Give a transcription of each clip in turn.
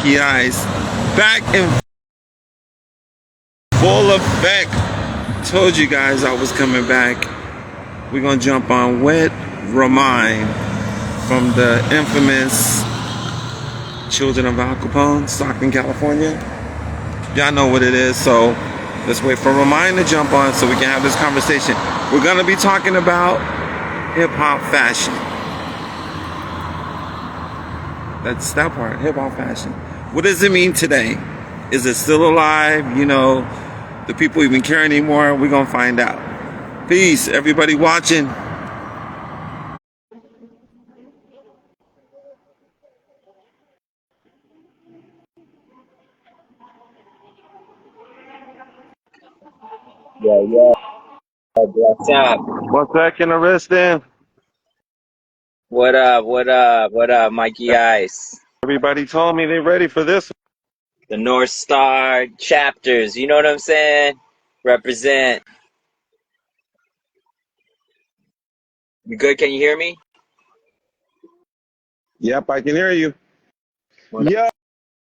Mikey-Ice, back in full effect. Told you guys I was coming back. We're gonna jump on Wet Remind from the infamous Children of Al Capone, Stockton, California. Y'all know what it is, so let's wait for Remind to jump on so we can have this conversation. We're gonna be talking about hip-hop fashion. That's that part, hip-hop fashion. What does it mean today? Is it still alive? You know, do people even care anymore? We're gonna find out. Peace, everybody watching. Yeah. What's up? What's that can arrest them? What up, Mikey-Ice? Everybody told me they're ready for this. The North Star chapters, you know what I'm saying? Represent. You good? Can you hear me? Yep, I can hear you. What Yo,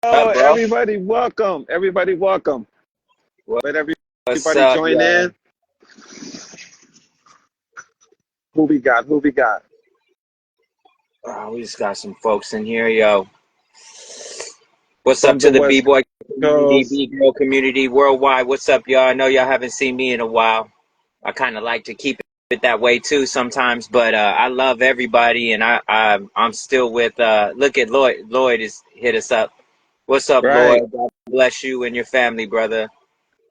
up, bro? everybody welcome. Everybody welcome. Let What's everybody up, join yo? in. Who we got? Who we got? Oh, we just got some folks in here, yo. What's From up to the the West B-boy community, Coast. B-girl community worldwide? What's up, y'all? I know y'all haven't seen me in a while. I kind of like to keep it that way too sometimes, but I love everybody, and I'm still with. Look at Lloyd. Lloyd has hit us up. What's up, Right, Lloyd? God bless you and your family, brother.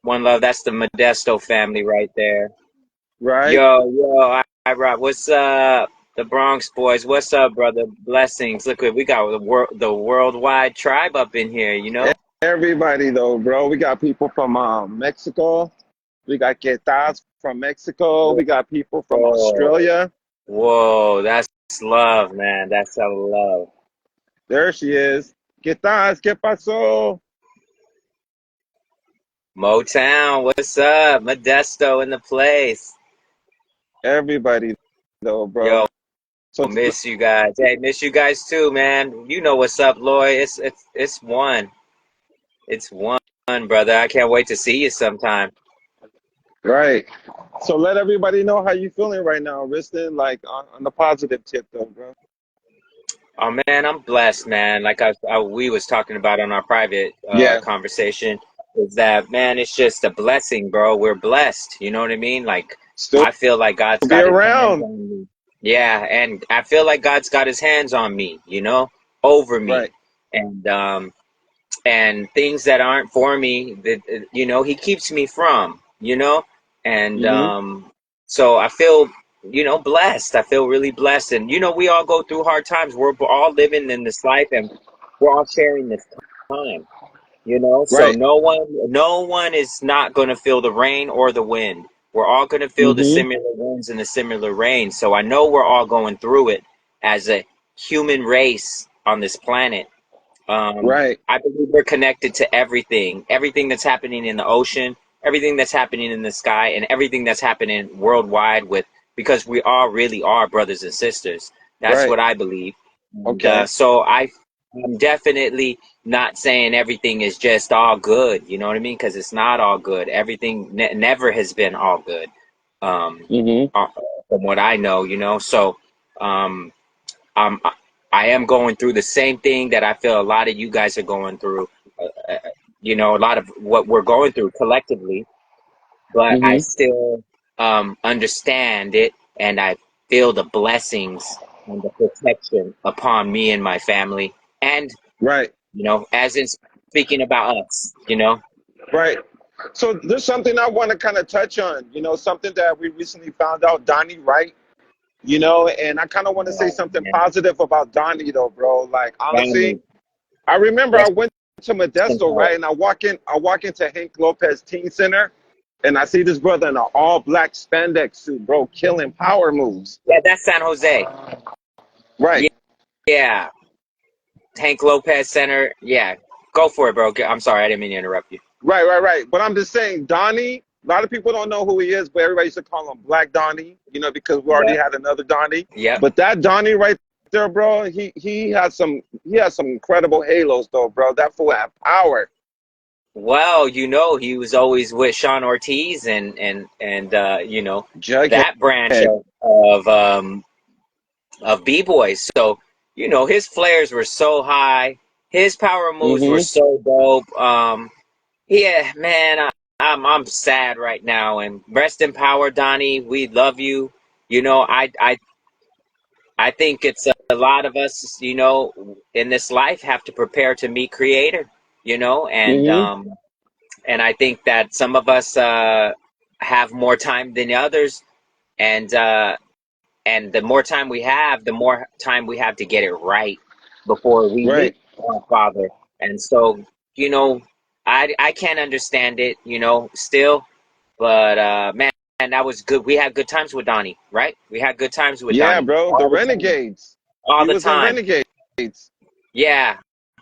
One love. That's the Modesto family right there. right. Yo, I rock. What's up, the Bronx boys? What's up, brother? Blessings. Look, we got the worldwide tribe up in here. You know. Everybody though, bro. We got people from Mexico. We got Quetas from Mexico. We got people from Whoa, Australia. whoa, that's love, man. That's a love. There she is. Quetas, ¿qué pasó? Motown, what's up? Modesto in the place. Everybody though, bro. Yo, So miss you guys. Hey, miss you guys too, man. You know what's up, Lloyd. It's one. It's one, brother. I can't wait to see you sometime. right. So let everybody know how you feeling right now, Riston. Like on the positive tip though, bro. Oh man, I'm blessed, man. Like we was talking about on our private Yeah. conversation, is that man? It's just a blessing, bro. We're blessed. You know what I mean? Like Still I feel like God's be got His hands around. on me. Yeah, and I feel like God's got His hands on me. You know, over me, Right. and things that aren't for me that He keeps me from. And Mm-hmm. so I feel blessed. I feel really blessed, and we all go through hard times. We're all living in this life, and we're all sharing this time. So Right. no one is not going to feel the rain or the wind. We're all going to feel the Mm-hmm. similar winds and the similar rain. So I know we're all going through it as a human race on this planet. Right. I believe we're connected to everything that's happening in the ocean, everything that's happening in the sky, and everything that's happening worldwide because we all really are brothers and sisters. That's Right. what I believe. And, Okay. so I'm definitely not saying everything is just all good. You know what I mean? Because it's not all good. Everything never has been all good. Um, Mm-hmm. uh, from what I know, So, um, um, I am going through the same thing that I feel a lot of you guys are going through. A lot of what we're going through collectively, but I Mm-hmm. still understand it, and I feel the blessings and the protection upon me and my family, and Right. as in speaking about us. Right. So there's something I want to kind of touch on, something that we recently found out, Donnie Wright, and I kind of want to say Oh, something man. positive about Donnie though, bro. Like honestly, Family, I remember I rest went to in Modesto, power. right? And I walk into Hank Lopez Teen Center and I see this brother in an all black spandex suit, bro, killing power moves. Yeah, that's San Jose. Right. Yeah, yeah. Hank Lopez Center. Yeah, go for it, bro. I'm sorry, I didn't mean to interrupt you. Right. But I'm just saying, Donnie, a lot of people don't know who he is, but everybody used to call him Black Donnie, because we already Yep, had another Donnie. yep. But that Donnie right there, bro. He has some incredible halos though, bro. That fool had power. Well, he was always with Sean Ortiz and Jughead. that branch of b-boys. So, his flares were so high, his power moves were Mm-hmm. so dope. Yeah, man, I'm sad right now. And rest in power, Donnie. We love you. I think it's a lot of us, in this life have to prepare to meet Creator, and Mm-hmm. I think that some of us have more time than others, and the more time we have, the more time we have to get it right before we meet Right. our Father. And so, you know, I can't understand it, still, but man, that was good. We had good times with Donnie, right? We had good times with Yeah, Donnie bro. The all the time, Renegades. all He the was in time. Renegades. Yeah,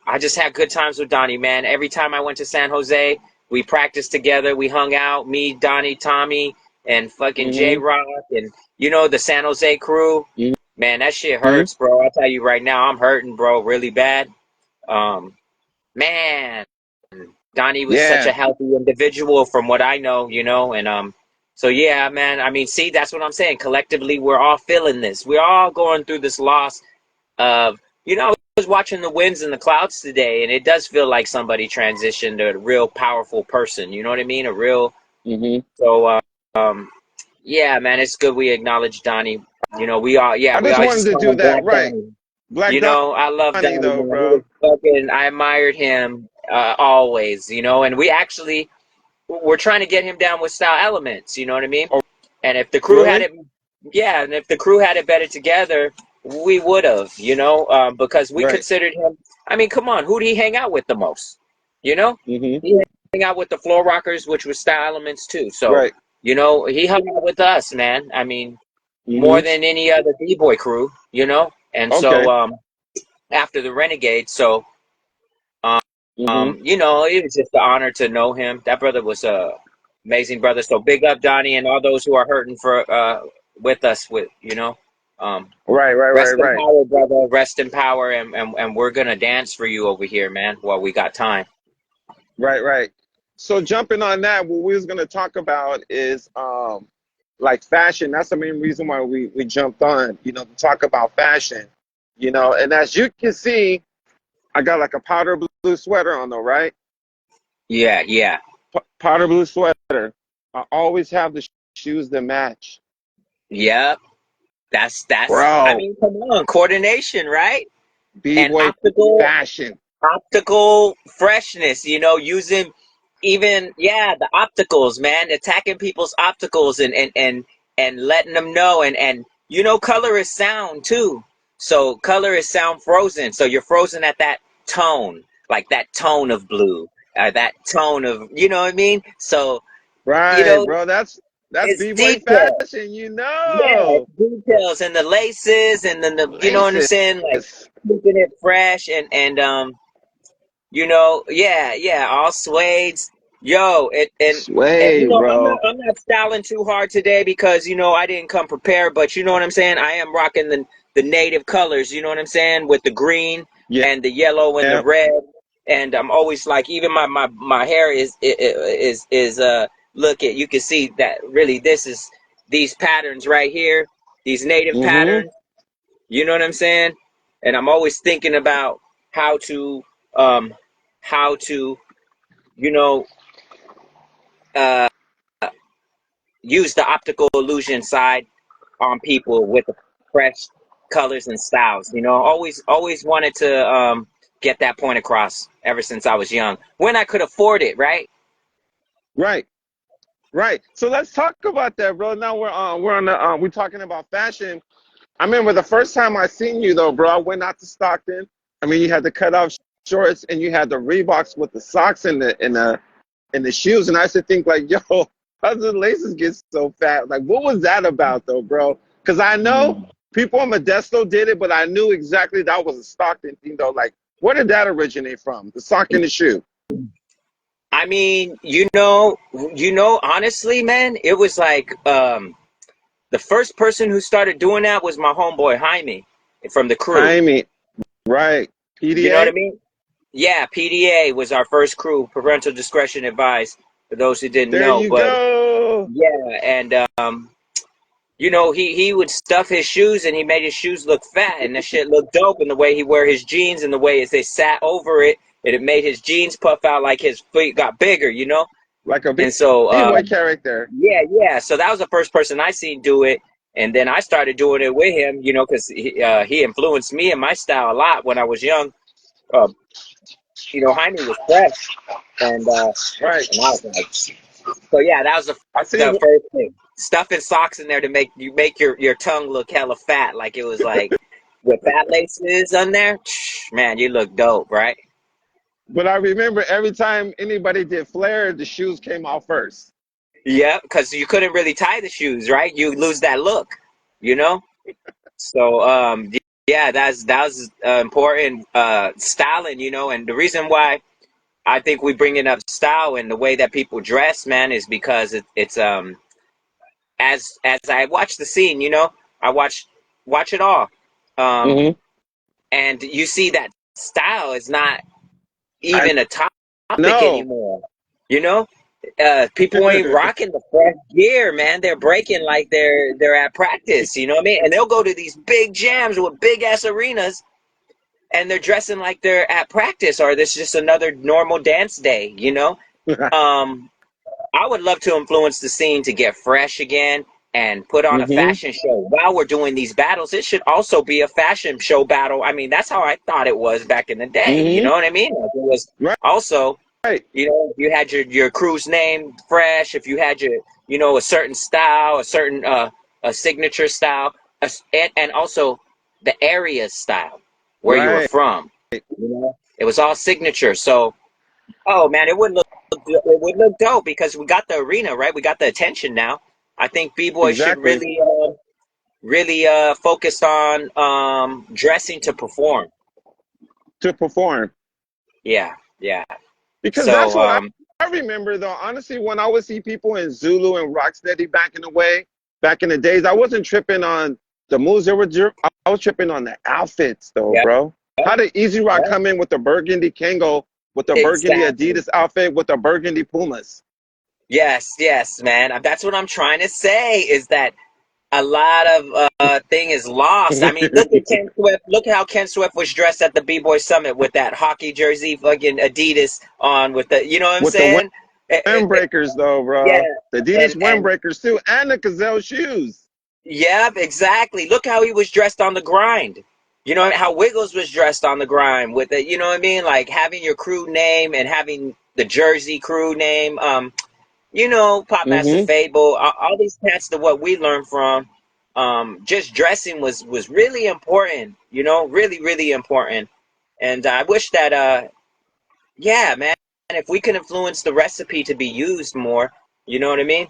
I just had good times with Donnie, man. Every time I went to San Jose, we practiced together. We hung out, me, Donnie, Tommy, and fucking J Mm-hmm. Rock, and the San Jose crew. Man, that shit Mm-hmm. hurts, bro. I'll tell you right now, I'm hurting, bro, really bad. Um, man, Donnie was such a Yeah. healthy individual from what I know, and so yeah, man. I mean, see, that's what I'm saying. Collectively, we're all feeling this. We're all going through this loss of, I was watching the winds and the clouds today, and it does feel like somebody transitioned to a real powerful person. You know what I mean? A real Mm-hmm. so um yeah, man, it's good we acknowledge Donnie. I We just all wanted just to call do him that. Black Right. Donnie. Black I love Donnie, Donnie, though, man. He was bro. fucking, I admired him always, and we actually we're trying to get him down with Style Elements, you know what I mean? Oh, And if the crew had really? it, yeah, and if the crew had it better together, we would have, because we Right. considered him. I mean, come on, who did he hang out with the most? You know, Mm-hmm. he hang out with the Floor Rockers, which was Style Elements too. So, Right. he hung out with us, man. I mean, more Mm-hmm. than any other b-boy crew, And so, Okay. after the Renegade, so um, Mm-hmm. it was just an honor to know him. That brother was a amazing brother. So big up Donnie and all those who are hurting for with us Um, Right. Right. Right. rest in Right. power, brother. Rest in power, and we're gonna dance for you over here, man. While we got time. Right. Right. So jumping on that, what we was gonna talk about is like fashion. That's the main reason why we jumped on, to talk about fashion. And as you can see, I got like a powder blue sweater on though, right? Yeah, yeah, Powder blue sweater. I always have the shoes that match. yep. That's. I Bro, mean, come on, coordination, right? And B-boy fashion. optical freshness, using even the opticals, man, attacking people's opticals and letting them know and color is sound too. So color is sound frozen. So you're frozen at that tone, like that tone of blue, that tone of what I mean? So, you Right, know, bro. That's it's B-boy detail. fashion, Yeah, it's details and the laces and then the you know what I'm Laces. saying? Like keeping it fresh and yeah, yeah, all suedes. Yo, and Suede, bro. I'm not styling too hard today because I didn't come prepared, but you know what I'm saying? I am rocking the native colors, you know what I'm saying? With the green Yeah. and the yellow and the red. And I'm always like even my hair is look at you can see that really this is these patterns right here, these native Mm-hmm. patterns, you know what I'm saying? And I'm always thinking about how to um how to you know uh use the optical illusion side on people with the fresh colors and styles. Always wanted to get that point across ever since I was young when I could afford it, right? Right. Right. So let's talk about that, bro. Now we're talking about fashion. I remember the first time I seen you though, bro. I went out to Stockton. I mean, you had the cut off shorts and you had the Reeboks with the socks and the shoes, and I used to think like, yo, how did the laces get so fat? Like, what was that about though, bro? Because I know people on Modesto did it, but I knew exactly that was a Stockton thing though. Like, where did that originate from? The sock and the shoe. I mean, honestly, man, it was like the first person who started doing that was my homeboy Jaime. from the crew. Jaime, right. You know what I PDA? mean? Yeah, PDA was our first crew, parental discretion advised, for those who didn't There know. you But go. yeah, and he would stuff his shoes and he made his shoes look fat and that shit looked dope, and the way he wear his jeans and the way as they sat over it, and it made his jeans puff out like his feet got bigger. Like a And so B-boy character. yeah, so that was the first person I seen do it, and then I started doing it with him, because he influenced me and my style a lot when I was young. uh, Jaime was fresh, and Right. and I was like, so yeah, that was I see. the first thing. Stuffing socks in there to make your tongue look hella fat, like it was like with fat laces on there. Man, you look dope, right? But I remember every time anybody did flare, the shoes came off first. Yeah, because you couldn't really tie the shoes, right? You lose that look, you know. So yeah, that was important styling, and the reason why I think we bringing up style and the way that people dress, man, is because it's as I watch the scene, I watch it all, um, Hmm. and you see that style is not I even a topic know. anymore. You know, people ain't rocking the fresh gear, man. They're breaking like they're at practice. You know what I mean? And they'll go to these big jams with big ass arenas, and they're dressing like they're at practice, or this is just another normal dance day. Um, I would love to influence the scene to get fresh again and put on a Hmm. fashion show while we're doing these battles. It should also be a fashion show battle. I mean, that's how I thought it was back in the day. You Hmm. know what I mean? Like it was Right. also, Right. you had your crew's name fresh. If you had a certain style, a certain a signature style, and also the area style where you were Right. from. It was all signature. So, oh man, it would look dope because we got the arena, right? We got the attention now. I think b-boys should Exactly. really focus on dressing to perform. To perform. Yeah, yeah. Because that's So what I remember though. Honestly, when I would see people in Zulu and Rocksteady back in the days, I wasn't tripping on the moves they were I was tripping on the outfits though, yeah, bro. How did Easy Rock yeah, come in with the burgundy Kango, with the burgundy exactly. Adidas outfit, with the burgundy Pumas? Yes, yes, man. That's what I'm trying to say is that a lot of thing is lost. I mean, look at Ken Swift. Look how Ken Swift was dressed at the B-Boy Summit with that hockey jersey, fucking Adidas on with you know what I'm With the saying? windbreakers though, Yeah, bro. The Adidas and windbreakers too, and the Gazelle shoes. yeah, exactly. Look how he was dressed on the grind. You know how Wiggles was dressed on the grind with it. You know what I mean? Like having your crew name and having the jersey crew name. Pop Master Hmm. Fable. All these cats to what we learned from. Just dressing was really important. Really really important. And I wish that yeah, man, if we can influence the recipe to be used more, you know what I mean?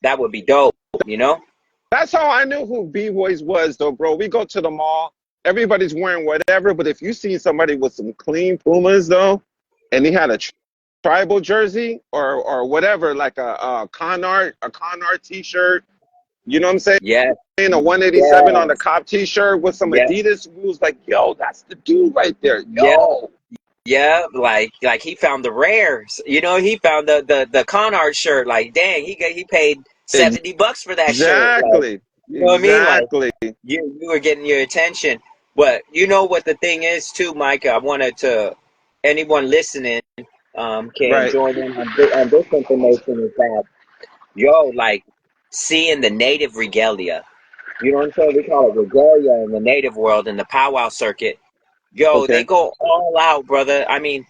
That would be dope. You know? That's how I knew who B-Boys was, though, bro. We go to the mall, everybody's wearing whatever, but if you see somebody with some clean Pumas, though, and he had a tribal jersey or whatever, like a con art T-shirt, you know what I'm saying? Yeah, A 187 on the yes, cop T-shirt with some yeah, Adidas, we was like, yo, that's the dude right there, yeah, yo. yeah. Like he found the rares. He found the con art shirt. Like, dang, he paid $70 for that shirt. Like, Exactly, you know what I mean? Like, exactly. you were getting your attention. But you know what the thing is too, Mike. I wanted to anyone listening can Right. join in on this information is that like seeing the native regalia. You know what I'm saying? We call it regalia in the native world in the powwow circuit. They Okay. go all out, brother. I mean,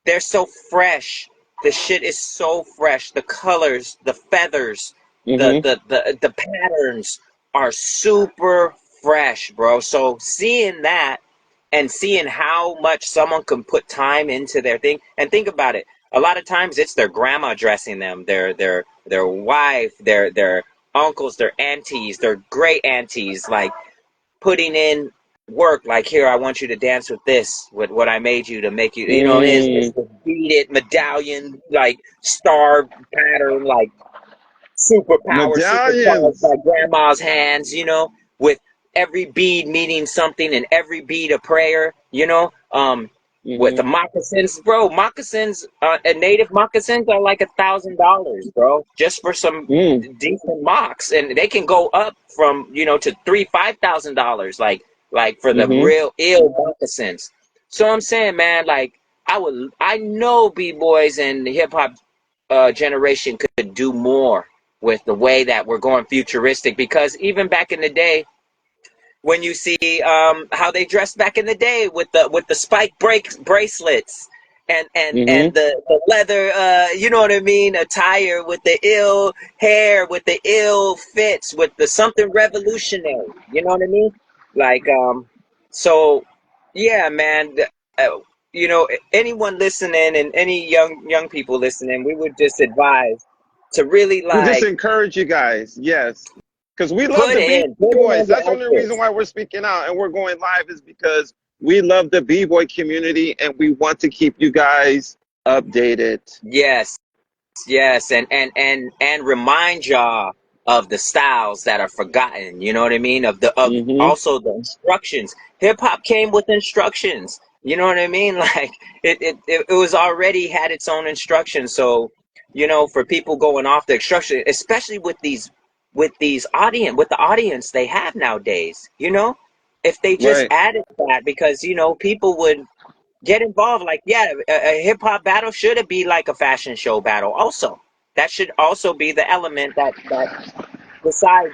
they're so fresh. The shit is so fresh. The colors, the feathers, the Hmm. the the, the patterns are super fresh, bro. So seeing that and seeing how much someone can put time into their thing, and think about it. A lot of times it's their grandma dressing them, their wife, their uncles, their aunties, their great aunties, like putting in work. Like, here, I want you to dance with this, with what I made you to make you. It's Mm, the beat it medallion, like star pattern, like superpower, supercharged medallions. by grandma's hands. With every bead meaning something and every bead a prayer, you know. With the moccasins, bro, moccasins, native moccasins are like $1,000, bro, just for some decent mocks, and they can go up from, you know, to $3,000, $5,000, like for the real ill moccasins. So I'm saying, man, like I know b-boys and the hip hop generation could do more with the way that we're going futuristic, because even back in the day, when you see how they dressed back in the day with the spike bracelets and the leather, you know what I mean, attire, with the ill hair, with the ill fits, with the something revolutionary, you know what I mean, like so yeah, man. You know, anyone listening and any young people listening, we would just advise to really We just like encourage you guys, yes, because we love put the in B-boys. all the That's the only reason efforts. why we're speaking out and we're going live, is because we love the B-boy community and we want to keep you guys updated. Yes. Yes, and remind y'all of the styles that are forgotten. You know what I mean? Of Hmm. also the instructions. Hip hop came with instructions. You know what I mean? Like it was already had its own instructions. So, you know, for people going off the instruction, especially with the audience they have nowadays. You know, if they just Right. added that, because you know people would get involved. Like, yeah, a hip hop battle should it be like a fashion show battle. Also, that should also be the element that decides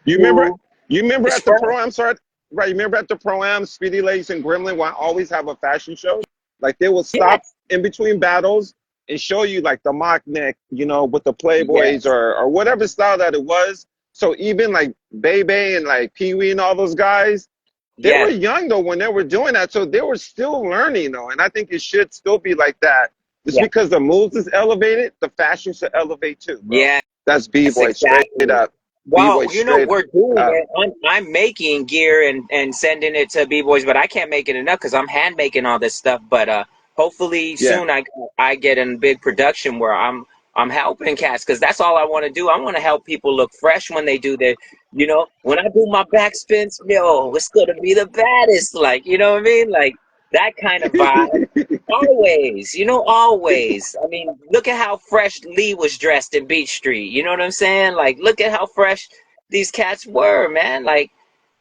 You remember? who You remember is at the fresh. pro am? Sorry, right? You remember at the pro am, Speedy Lace and Gremlin will always have a fashion show. Like they will stop Yes, in between battles and show you like the mock neck, you know, with the Playboys yes, or whatever style that it was. So even like Bebe and like Pee Wee and all those guys, they were yes, young though when they were doing that, so they were still learning though, and I think it should still be like that. Just yes, because the moves is elevated, the fashion should elevate too, bro. yes, That's B-boy straight exactly. up. B-boy Well, you know, straight we're doing up. it. I'm making gear and sending it to b-boys, but I can't make it enough because I'm hand making all this stuff. But hopefully Yeah. soon I get in big production where I'm helping cats, because that's all I want to do. I want to help people look fresh when they do their, you know, when I do my backspins, yo, it's gonna be the baddest. Like, you know what I mean? Like that kind of vibe. Always, you know, always. I mean, look at how fresh Lee was dressed in Beach Street. You know what I'm saying? Like, look at how fresh these cats were, man. Like,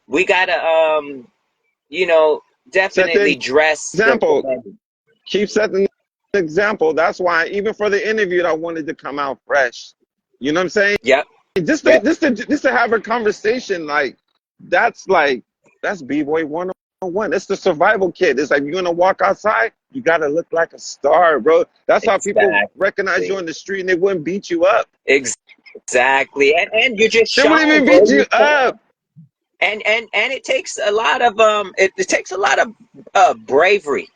we gotta, you know, Set the definitely dress the example. men. Keep setting the example. That's why even for the interview, I wanted to come out fresh. You know what I'm saying? Yep, Just to yep, have a conversation like that's B-boy 101. It's the survival kit. It's like you're gonna walk outside, you gotta look like a star, bro. That's how people recognize you exactly, on the street and they wouldn't beat you up. exactly. And you just They wouldn't shine, even bro. beat You you shine. up. And it takes a lot of it takes a lot of bravery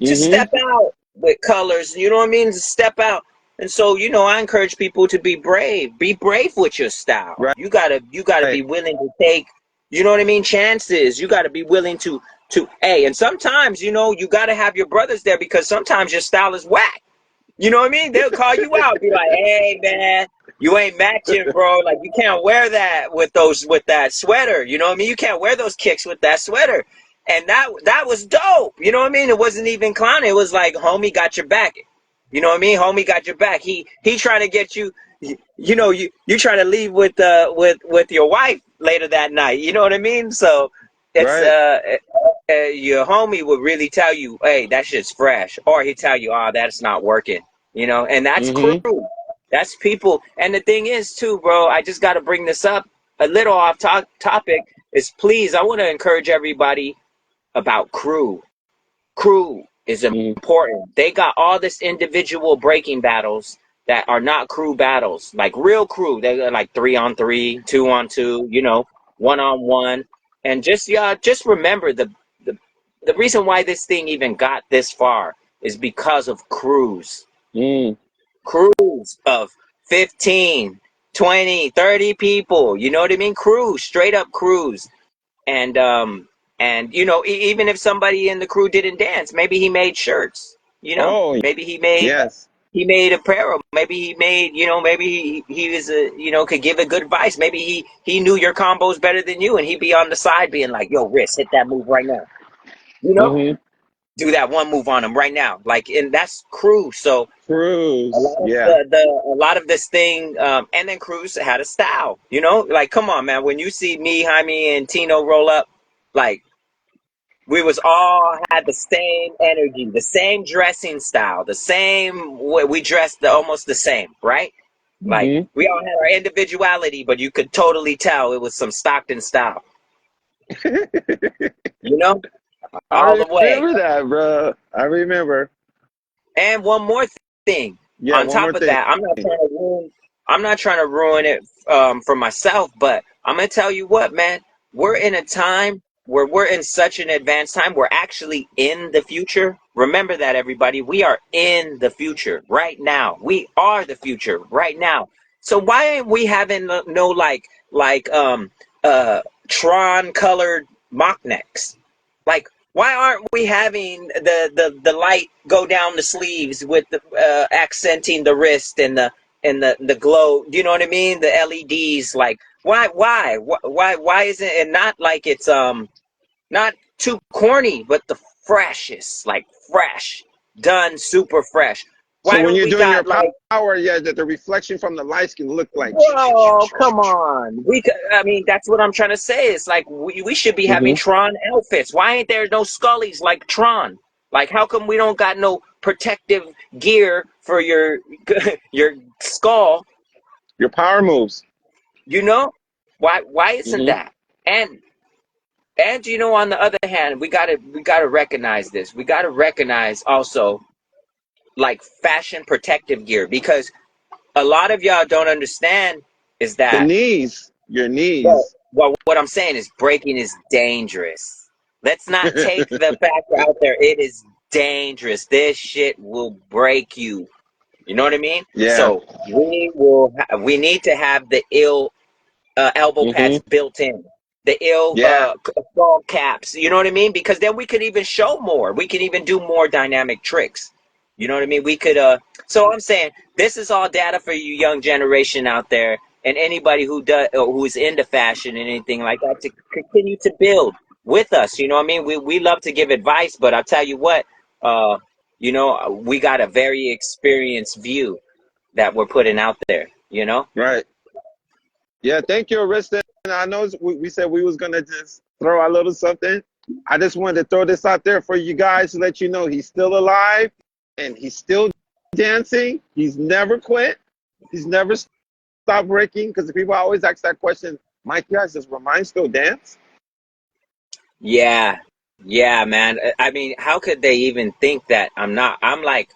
to Hmm. step out with colors. You know what I mean? To step out. And so, you know, I encourage people to be brave. Be brave with your style. Right. You gotta be willing to take, you know what I mean, chances. You gotta be willing to hey, and sometimes, you know, you gotta have your brothers there, because sometimes your style is whack. You know what I mean? They'll call you out, be like, "Hey, man, you ain't matching, bro. Like, you can't wear that with that sweater. You know what I mean? You can't wear those kicks with that sweater." And that was dope. You know what I mean? It wasn't even clowning. It was like, homie got your back. You know what I mean? Homie got your back. He trying to get you. You know, you trying to leave with your wife later that night. You know what I mean? So it's Right. your homie would really tell you, "Hey, that shit's fresh," or he tell you, "Oh, that's not working." You know, and that's crew. Hmm. That's people. And the thing is, too, bro, I just got to bring this up a little off topic. Is please, I want to encourage everybody about crew. Crew is Hmm. important. They got all this individual breaking battles that are not crew battles, like real crew. They're like 3-on-3, 2-on-2, you know, 1-on-1. And just y'all, just remember the the reason why this thing even got this far is because of crews. Mm. Crews of 15, 20, 30 people. You know what I mean? Crews, straight up crews. And you know, even if somebody in the crew didn't dance, maybe he made shirts. You know, Oh, maybe he made yes. he made apparel. Maybe he made, maybe he was could give a good advice. Maybe he knew your combos better than you, and he'd be on the side being like, "Yo, Riz, hit that move right now." You know, Mm-hmm. do that one move on him right now. Like, and that's Cruz. So a Cruz. lot of Yeah. a lot of this thing, and then Cruz had a style. Like, come on, man. When you see me, Jaime, and Tino roll up, like, we was all had the same energy, the same dressing style, the same we dressed almost the same, right? Like, Mm-hmm. we all had our individuality, but you could totally tell it was some Stockton style, you know, all I the way. remember that, bro. I remember. And one more thing Yeah, on one top more of thing. that, I'm not trying to ruin it for myself, but I'm gonna tell you what, man. We're in a time where we're in such an advanced time. We're actually in the future. Remember that, everybody. We are in the future right now. We are the future right now. So why ain't we having no uh Tron colored mock necks? Like, why aren't we having the light go down the sleeves with the accenting the wrist and the glow? Do you know what I mean? The LEDs. Like, why isn't it not like it's not too corny, but the freshest, like fresh, done super fresh? So Why when don't you're we doing your got like, power, yeah, the reflection from the lights can look like. bro, come on. I mean, that's what I'm trying to say. It's like we should be having Mm-hmm. Tron outfits. Why ain't there no Scullies like Tron? Like, how come we don't got no protective gear for your your skull? Your power moves. You know, why isn't Mm-hmm. that? And on the other hand, we gotta recognize this. We gotta recognize also like fashion protective gear, because a lot of y'all don't understand is The that. knees. Your Well, knees. well, what I'm saying is breaking is dangerous. Let's not take the factor out there. It is dangerous. This shit will break you. You know what I mean? Yeah. So we need to have the ill elbow pads Mm-hmm. built in, the ill Yeah. skull caps. You know what I mean? Because then we could even show more. We can even do more dynamic tricks. You know what I mean? We could. So I'm saying this is all data for you young generation out there, and anybody who's into fashion and anything like that, to continue to build with us. You know what I mean? We love to give advice, but I'll tell you what. Uh, we got a very experienced view that we're putting out there. You know? Right. Yeah. Thank you, Arista. I know we said we was gonna just throw a little something. I just wanted to throw this out there for you guys to let you know he's still alive and he's still dancing. He's never quit. He's never stopped breaking, because people always ask that question. Mikey-Ice, does Remind still dance? Yeah, yeah, man. I mean, how could they even think that I'm not? I'm like,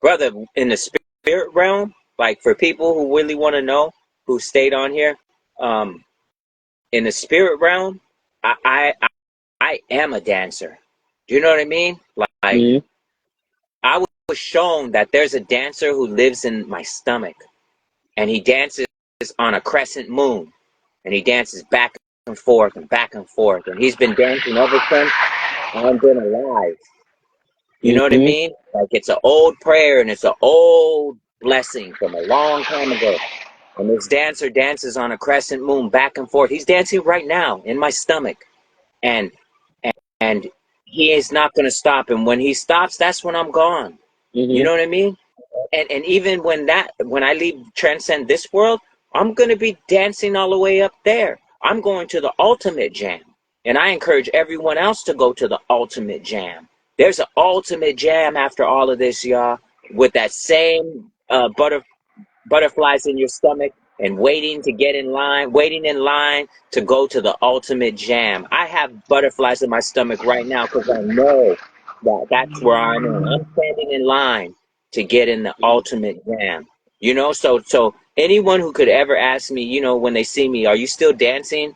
brother, in the spirit realm, like, for people who really want to know, who stayed on here, um, in the spirit realm, I, I, I I am a dancer. Do you know what I mean? Like, Mm-hmm. I was shown that there's a dancer who lives in my stomach, and he dances on a crescent moon, and he dances back and back and forth, and he's been dancing ever since I've been alive. You know what I Mm-hmm. mean? Like, it's an old prayer and it's an old blessing from a long time ago. And this dancer dances on a crescent moon back and forth. He's dancing right now in my stomach. And and he is not gonna stop. And when he stops, that's when I'm gone. You Mm-hmm. know what I mean? And even when I leave transcend this world, I'm gonna be dancing all the way up there. I'm going to the ultimate jam. And I encourage everyone else to go to the ultimate jam. There's an ultimate jam after all of this, y'all, with that same butterflies in your stomach and waiting in line to go to the ultimate jam. I have butterflies in my stomach right now because I know that that's where I'm in. I'm standing in line to get in the ultimate jam. So anyone who could ever ask me, when they see me, are you still dancing?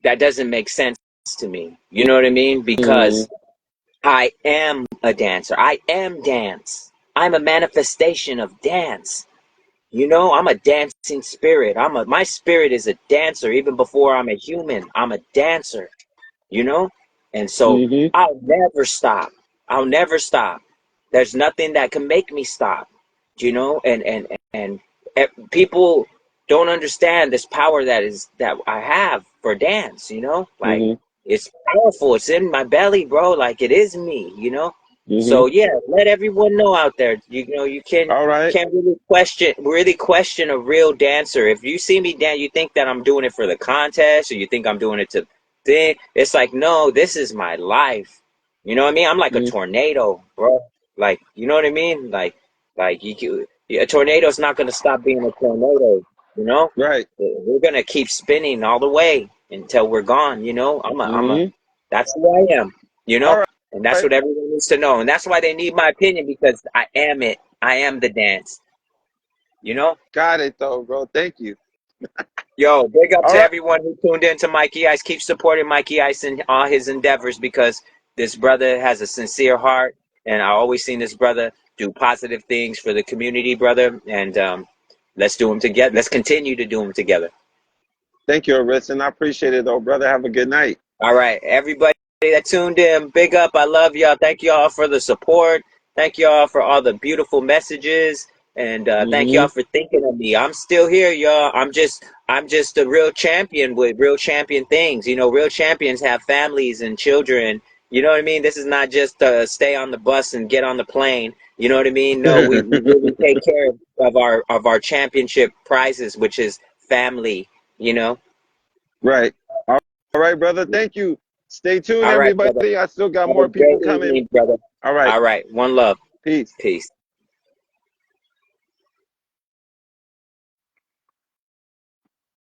That doesn't make sense to me. You know what I mean? Mm-hmm. Because I am a dancer. I am dance. I'm a manifestation of dance. I'm a dancing spirit. My spirit is a dancer. Even before I'm a human, I'm a dancer, you know? And so Mm-hmm. I'll never stop. I'll never stop. There's nothing that can make me stop. you know, people don't understand this power that I have for dance, you know, like Mm-hmm. it's powerful. It's in my belly, bro. Like it is me, you know. Mm-hmm. So yeah, let everyone know out there. You know, All right. can't really question a real dancer. If you see me dance, you think that I'm doing it for the contest, or you think I'm doing it to thing. It's like no, this is my life. You know what I mean? I'm like a Mm-hmm. tornado, bro. Like you know what I mean? Like a tornado's not gonna stop being a tornado. You know, Right. we're gonna keep spinning all the way until we're gone. You know, I'm a. Mm-hmm. That's who I am. You All know, right. and that's what everyone needs to know. And that's why they need my opinion because I am it. I am the dance. You know. Got it though, bro. Thank you. Yo, big up All to right. everyone who tuned in to Mikey-Ice. Keep supporting Mikey-Ice in all his endeavors because this brother has a sincere heart, and I always seen this brother do positive things for the community, brother. And let's do them together. Let's continue to do them together. Thank you, Arisen. I appreciate it though, brother. Have a good night. All right, everybody that tuned in, big up. I love y'all. Thank y'all for the support. Thank y'all for all the beautiful messages, and thank Mm-hmm. y'all for thinking of me. I'm still here, y'all. I'm just a real champion with real champion things. You know, real champions have families and children. You know what I mean? This is not just stay on the bus and get on the plane. You know what I mean? No, we really take care of our championship prizes, which is family. You know. Right. All right, brother. Thank you. Stay tuned, All right, brother. everybody. I still got Have a more people great coming. evening, brother. All right. All right. One love. Peace. Peace.